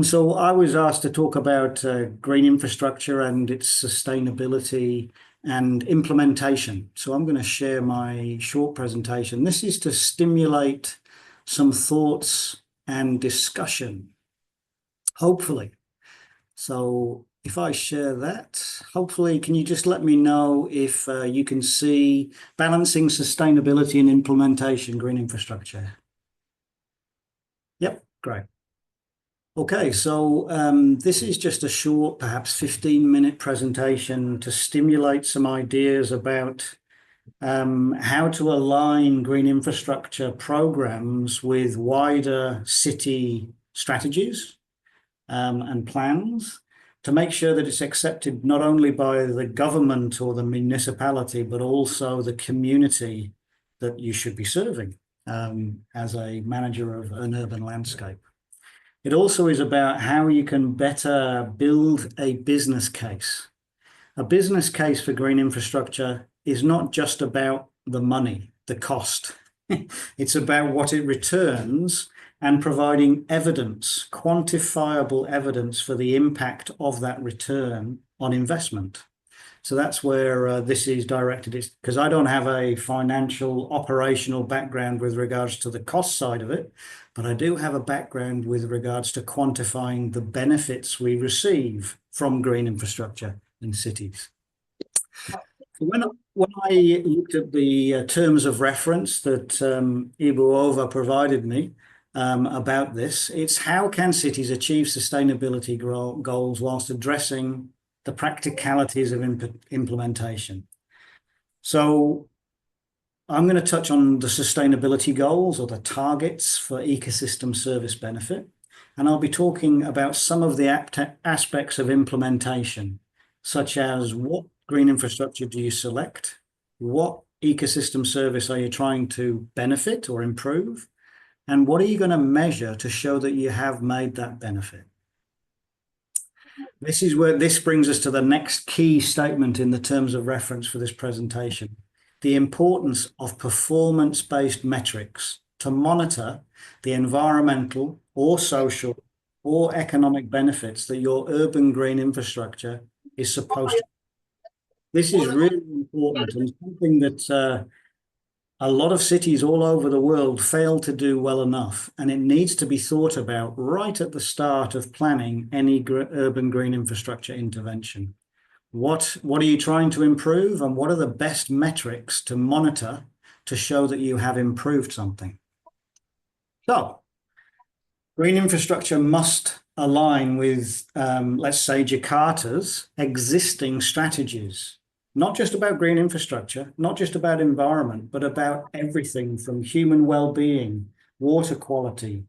So I was asked to talk about green infrastructure and its sustainability and implementation. So I'm going to share my short presentation. This is to stimulate some thoughts and discussion, hopefully. So if I share that, hopefully, can you just let me know if you can see balancing sustainability and implementation, green infrastructure? Yep, great. Okay, so this is just a short, perhaps 15-minute presentation to stimulate some ideas about how to align green infrastructure programs with wider city strategies and plans to make sure that it's accepted not only by the government or the municipality, but also the community that you should be serving as a manager of an urban landscape. It also is about how you can better build a business case. A business case for green infrastructure is not just about the money, the cost. It's about what it returns and providing evidence, quantifiable evidence for the impact of that return on investment. So that's where this is directed, because I don't have a financial operational background with regards to the cost side of it, but I do have a background with regards to quantifying the benefits we receive from green infrastructure in cities. When I looked at the terms of reference that Ibu provided me about this, it's how can cities achieve sustainability goals whilst addressing the practicalities of implementation. So I'm going to touch on the sustainability goals or the targets for ecosystem service benefit, and I'll be talking about some of the aspects of implementation, such as what green infrastructure do you select, what ecosystem service are you trying to benefit or improve, and what are you going to measure to show that you have made that benefit. This is where this brings us to the next key statement in the terms of reference for this presentation, the importance of performance-based metrics to monitor the environmental or social or economic benefits that your urban green infrastructure is supposed to. This is really important and something that a lot of cities all over the world fail to do well enough, and it needs to be thought about right at the start of planning any urban green infrastructure intervention. What are you trying to improve, and what are the best metrics to monitor to show that you have improved something? So, green infrastructure must align with, let's say, Jakarta's existing strategies. Not just about green infrastructure, not just about environment, but about everything from human well-being, water quality,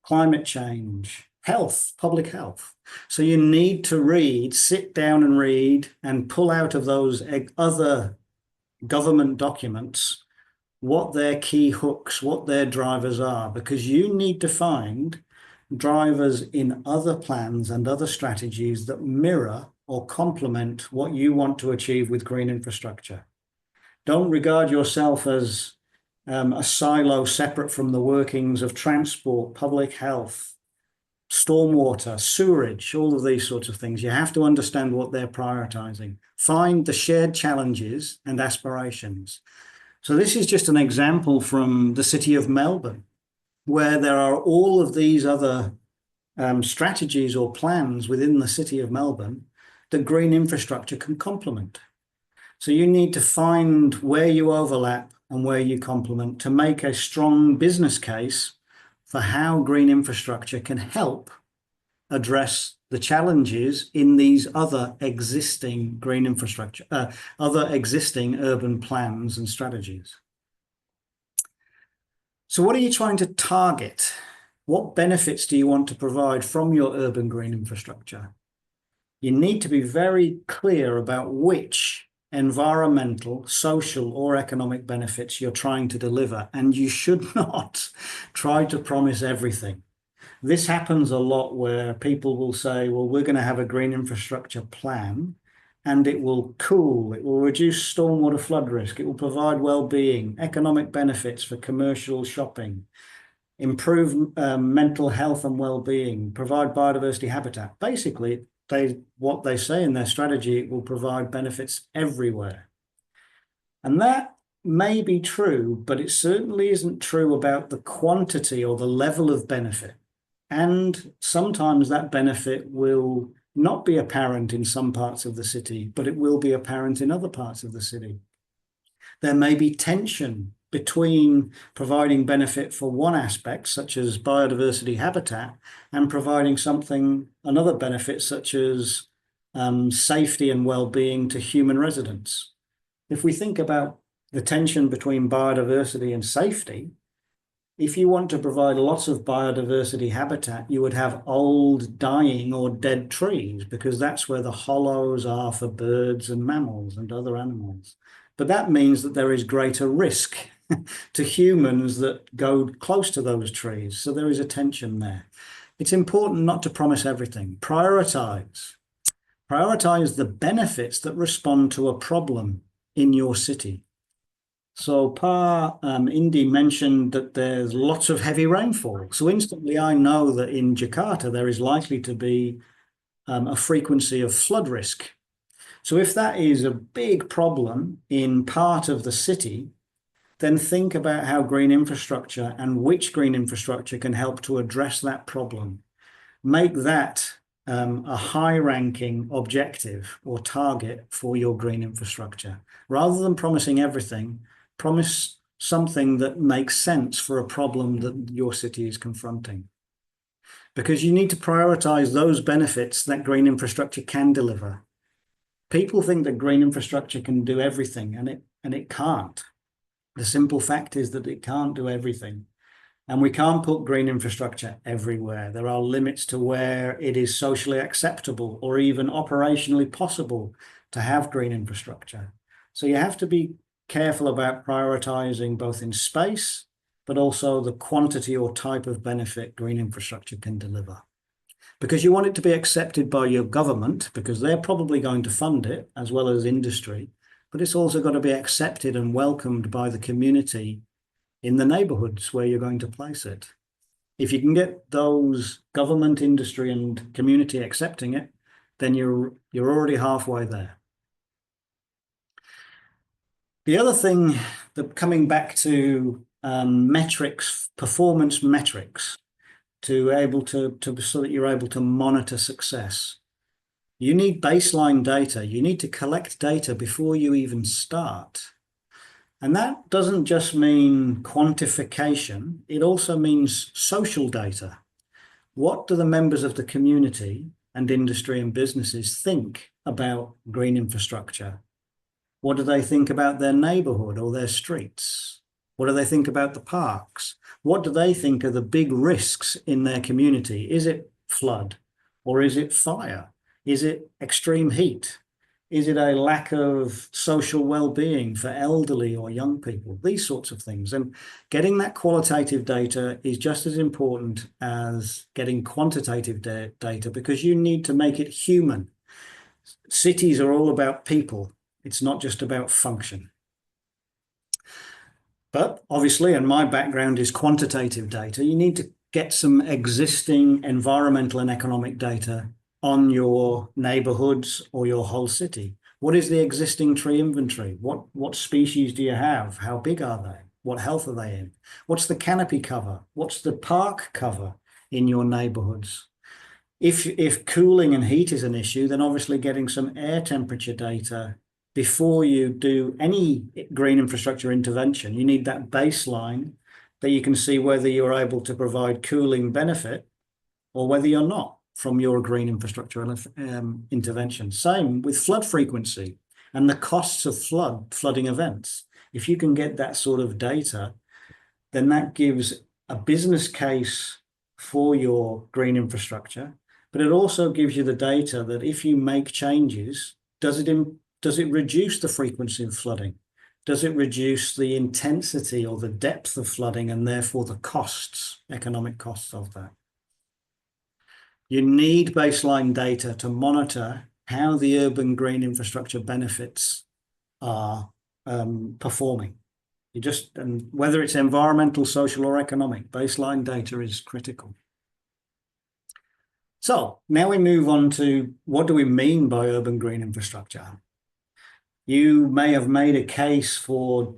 climate change, health, public health. So you need to sit down and read and pull out of those other government documents what their key hooks, what their drivers are, because you need to find drivers in other plans and other strategies that mirror or complement what you want to achieve with green infrastructure. Don't regard yourself as a silo separate from the workings of transport, public health, stormwater, sewerage, all of these sorts of things. You have to understand what they're prioritizing. Find the shared challenges and aspirations. So this is just an example from the city of Melbourne, where there are all of these other strategies or plans within the city of Melbourne that green infrastructure can complement. So you need to find where you overlap and where you complement to make a strong business case for how green infrastructure can help address the challenges in these other existing green infrastructure, other existing urban plans and strategies. So what are you trying to target What benefits do you want to provide from your urban green infrastructure? You need to be very clear about which environmental, social, or economic benefits you're trying to deliver, and you should not try to promise everything. This happens a lot where people will say, well, we're going to have a green infrastructure plan, and it will cool, it will reduce stormwater flood risk, it will provide well-being, economic benefits for commercial shopping, improve mental health and well-being, provide biodiversity habitat. Basically, what they say in their strategy, it will provide benefits everywhere. And that may be true, but it certainly isn't true about the quantity or the level of benefit. And sometimes that benefit will not be apparent in some parts of the city, but it will be apparent in other parts of the city. There may be tension between providing benefit for one aspect, such as biodiversity habitat, and providing another benefit, such as safety and well-being to human residents. If we think about the tension between biodiversity and safety, if you want to provide lots of biodiversity habitat, you would have old, dying, or dead trees, because that's where the hollows are for birds and mammals and other animals. But that means that there is greater risk to humans that go close to those trees. So there is a tension there. It's important not to promise everything. Prioritize the benefits that respond to a problem in your city. So Indy mentioned that there's lots of heavy rainfall. So instantly I know that in Jakarta, there is likely to be a frequency of flood risk. So if that is a big problem in part of the city, then think about how green infrastructure and which green infrastructure can help to address that problem. Make that a high-ranking objective or target for your green infrastructure. Rather than promising everything, promise something that makes sense for a problem that your city is confronting. Because you need to prioritize those benefits that green infrastructure can deliver. People think that green infrastructure can do everything, and it can't. The simple fact is that it can't do everything. And we can't put green infrastructure everywhere. There are limits to where it is socially acceptable or even operationally possible to have green infrastructure. So you have to be careful about prioritizing both in space, but also the quantity or type of benefit green infrastructure can deliver. Because you want it to be accepted by your government, because they're probably going to fund it, as well as industry, but it's also got to be accepted and welcomed by the community in the neighborhoods where you're going to place it. If you can get those government, industry, and community accepting it, then you're already halfway there. The other thing, that coming back to metrics, performance metrics, so that you're able to monitor success. You need baseline data. You need to collect data before you even start. And that doesn't just mean quantification, it also means social data. What do the members of the community and industry and businesses think about green infrastructure? What do they think about their neighborhood or their streets? What do they think about the parks? What do they think are the big risks in their community? Is it flood, or is it fire? Is it extreme heat? Is it a lack of social well-being for elderly or young people? These sorts of things. And getting that qualitative data is just as important as getting quantitative data, because you need to make it human. Cities are all about people. It's not just about function. But obviously, and my background is quantitative data, you need to get some existing environmental and economic data on your neighborhoods or your whole city. What is the existing tree inventory? What species do you have? How big are they? What health are they in? What's the canopy cover? What's the park cover in your neighborhoods? If cooling and heat is an issue, then obviously getting some air temperature data before you do any green infrastructure intervention. You need that baseline that you can see whether you're able to provide cooling benefit or whether you're not from your green infrastructure intervention. Same with flood frequency and the costs of flooding events. If you can get that sort of data, then that gives a business case for your green infrastructure, but it also gives you the data that if you make changes, does it reduce the frequency of flooding? Does it reduce the intensity or the depth of flooding and therefore the costs, economic costs of that? You need baseline data to monitor how the urban green infrastructure benefits are performing. And whether it's environmental, social, or economic, baseline data is critical. So now we move on to what do we mean by urban green infrastructure? You may have made a case for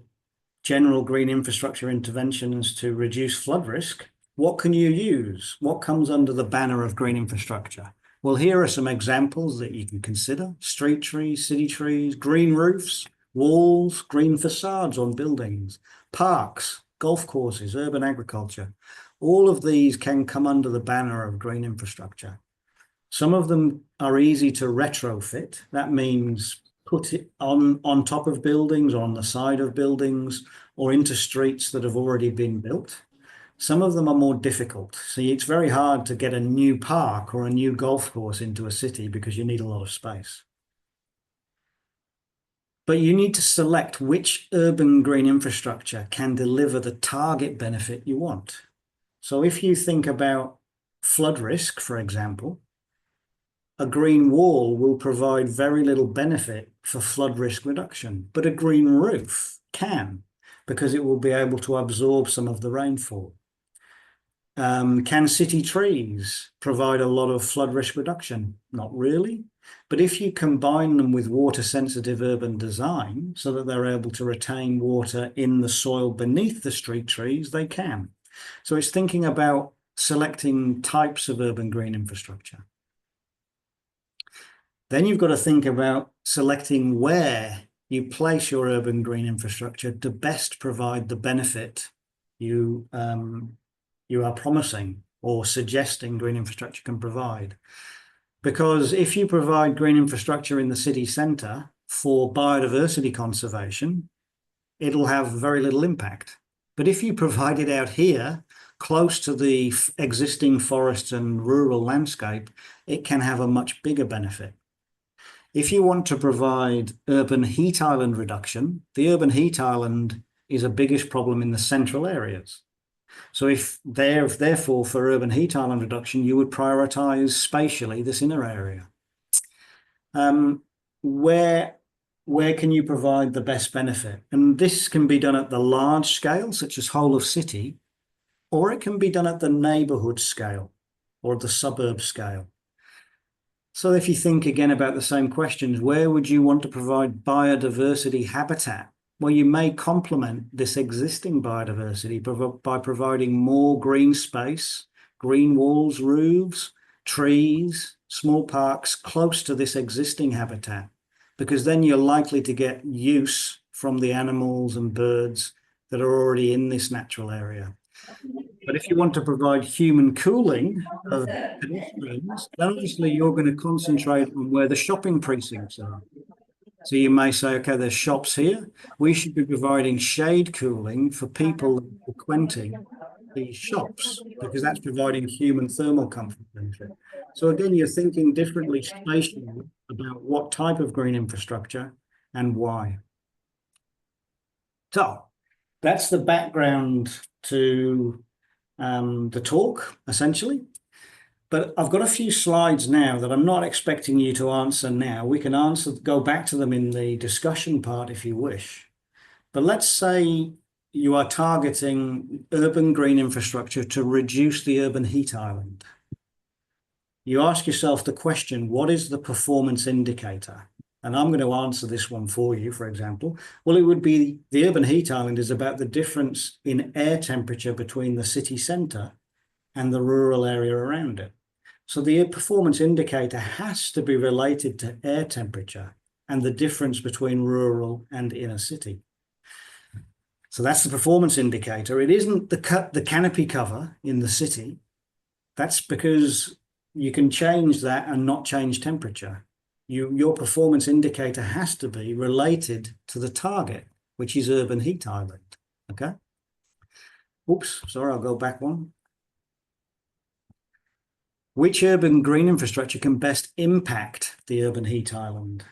general green infrastructure interventions to reduce flood risk. What can you use? What comes under the banner of green infrastructure? Well, here are some examples that you can consider: street trees, city trees, green roofs, walls, green facades on buildings, parks, golf courses, urban agriculture. All of these can come under the banner of green infrastructure. Some of them are easy to retrofit. That means put it on top of buildings, or on the side of buildings, or into streets that have already been built. Some of them are more difficult. See, it's very hard to get a new park or a new golf course into a city because you need a lot of space. But you need to select which urban green infrastructure can deliver the target benefit you want. So if you think about flood risk, for example, a green wall will provide very little benefit for flood risk reduction, but a green roof can, because it will be able to absorb some of the rainfall. Can city trees provide a lot of flood risk reduction? Not really. But if you combine them with water-sensitive urban design so that they're able to retain water in the soil beneath the street trees, they can. So it's thinking about selecting types of urban green infrastructure. Then you've got to think about selecting where you place your urban green infrastructure to best provide the benefit you are promising or suggesting green infrastructure can provide. Because if you provide green infrastructure in the city centre for biodiversity conservation, it'll have very little impact. But if you provide it out here, close to the existing forests and rural landscape, it can have a much bigger benefit. If you want to provide urban heat island reduction, the urban heat island is a biggest problem in the central areas. So therefore, for urban heat island reduction, you would prioritise spatially this inner area. Where can you provide the best benefit? And this can be done at the large scale, such as whole of city, or it can be done at the neighbourhood scale or the suburb scale. So if you think again about the same questions, where would you want to provide biodiversity habitat? Well, you may complement this existing biodiversity by providing more green space, green walls, roofs, trees, small parks close to this existing habitat, because then you're likely to get use from the animals and birds that are already in this natural area. But if you want to provide human cooling of pedestrians, then obviously you're going to concentrate on where the shopping precincts are. So you may say, okay, there's shops here. We should be providing shade cooling for people frequenting these shops, because that's providing human thermal comfort benefit. So again, you're thinking differently spatially about what type of green infrastructure and why. So that's the background to the talk, essentially. But I've got a few slides now that I'm not expecting you to answer now. We can go back to them in the discussion part if you wish. But let's say you are targeting urban green infrastructure to reduce the urban heat island. You ask yourself the question, what is the performance indicator? And I'm going to answer this one for you, for example. Well, it would be the urban heat island is about the difference in air temperature between the city centre and the rural area around it. So the performance indicator has to be related to air temperature and the difference between rural and inner city. So that's the performance indicator. It isn't the canopy cover in the city. That's because you can change that and not change temperature. Your performance indicator has to be related to the target, which is urban heat island. Okay. Oops, sorry, I'll go back one. Which urban green infrastructure can best impact the urban heat island?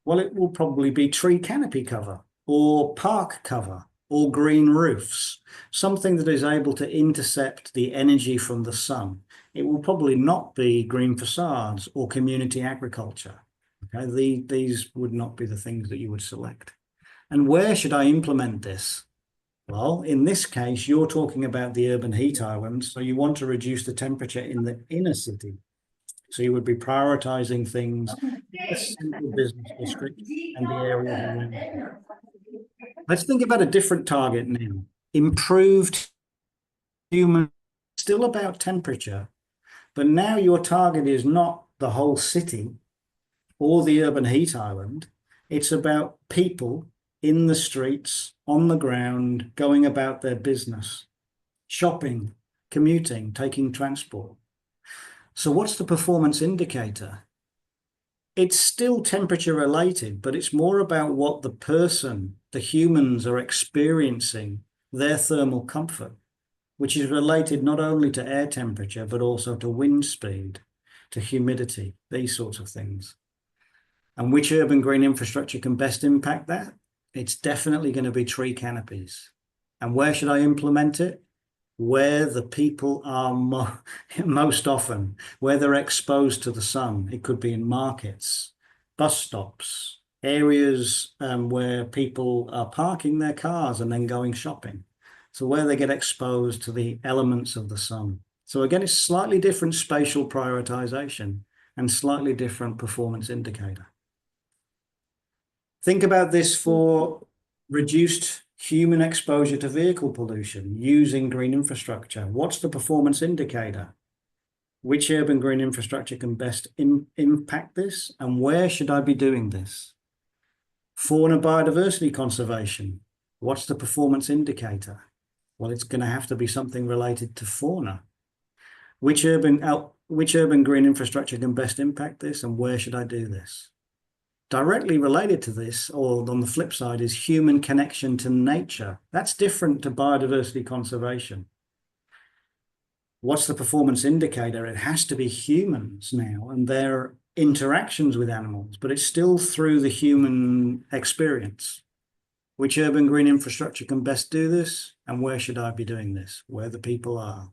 Well, it will probably be tree canopy cover or park cover or green roofs, something that is able to intercept the energy from the sun. It will probably not be green facades or community agriculture. Okay, these would not be the things that you would select. And where should I implement this? Well, in this case, you're talking about the urban heat island, so you want to reduce the temperature in the inner city. So you would be prioritizing things in the central business district and the areas around. Let's think about a different target now. Improved human, still about temperature, but now your target is not the whole city or the urban heat island. It's about people in the streets, on the ground, going about their business, shopping, commuting, taking transport. So what's the performance indicator? It's still temperature related, but it's more about what the person, the humans are experiencing, their thermal comfort, which is related not only to air temperature, but also to wind speed, to humidity, these sorts of things. And which urban green infrastructure can best impact that? It's definitely going to be tree canopies. And where should I implement it? Where the people are most often, where they're exposed to the sun. It could be in markets, bus stops, areas where people are parking their cars and then going shopping. So where they get exposed to the elements of the sun. So again, it's slightly different spatial prioritization and slightly different performance indicator. Think about this for reduced human exposure to vehicle pollution using green infrastructure. What's the performance indicator? Which urban green infrastructure can best impact this? And where should I be doing this? Fauna biodiversity conservation. What's the performance indicator? Well, it's going to have to be something related to fauna. Which urban green infrastructure can best impact this? And where should I do this? Directly related to this, or on the flip side, is human connection to nature. That's different to biodiversity conservation. What's the performance indicator? It has to be humans now and their interactions with animals, but it's still through the human experience. Which urban green infrastructure can best do this? And where should I be doing this? Where the people are.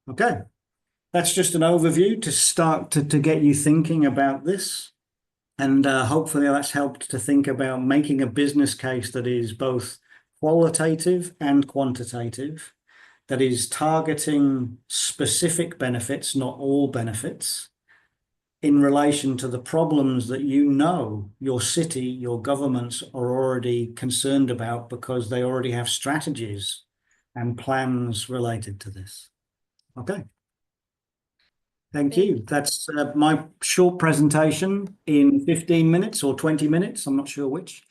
Okay, that's just an overview to start to get you thinking about this. And hopefully that's helped to think about making a business case that is both qualitative and quantitative, that is targeting specific benefits, not all benefits, in relation to the problems that you know your city, your governments are already concerned about because they already have strategies and plans related to this. Okay. Thank you. That's my short presentation in 15 minutes or 20 minutes. I'm not sure which.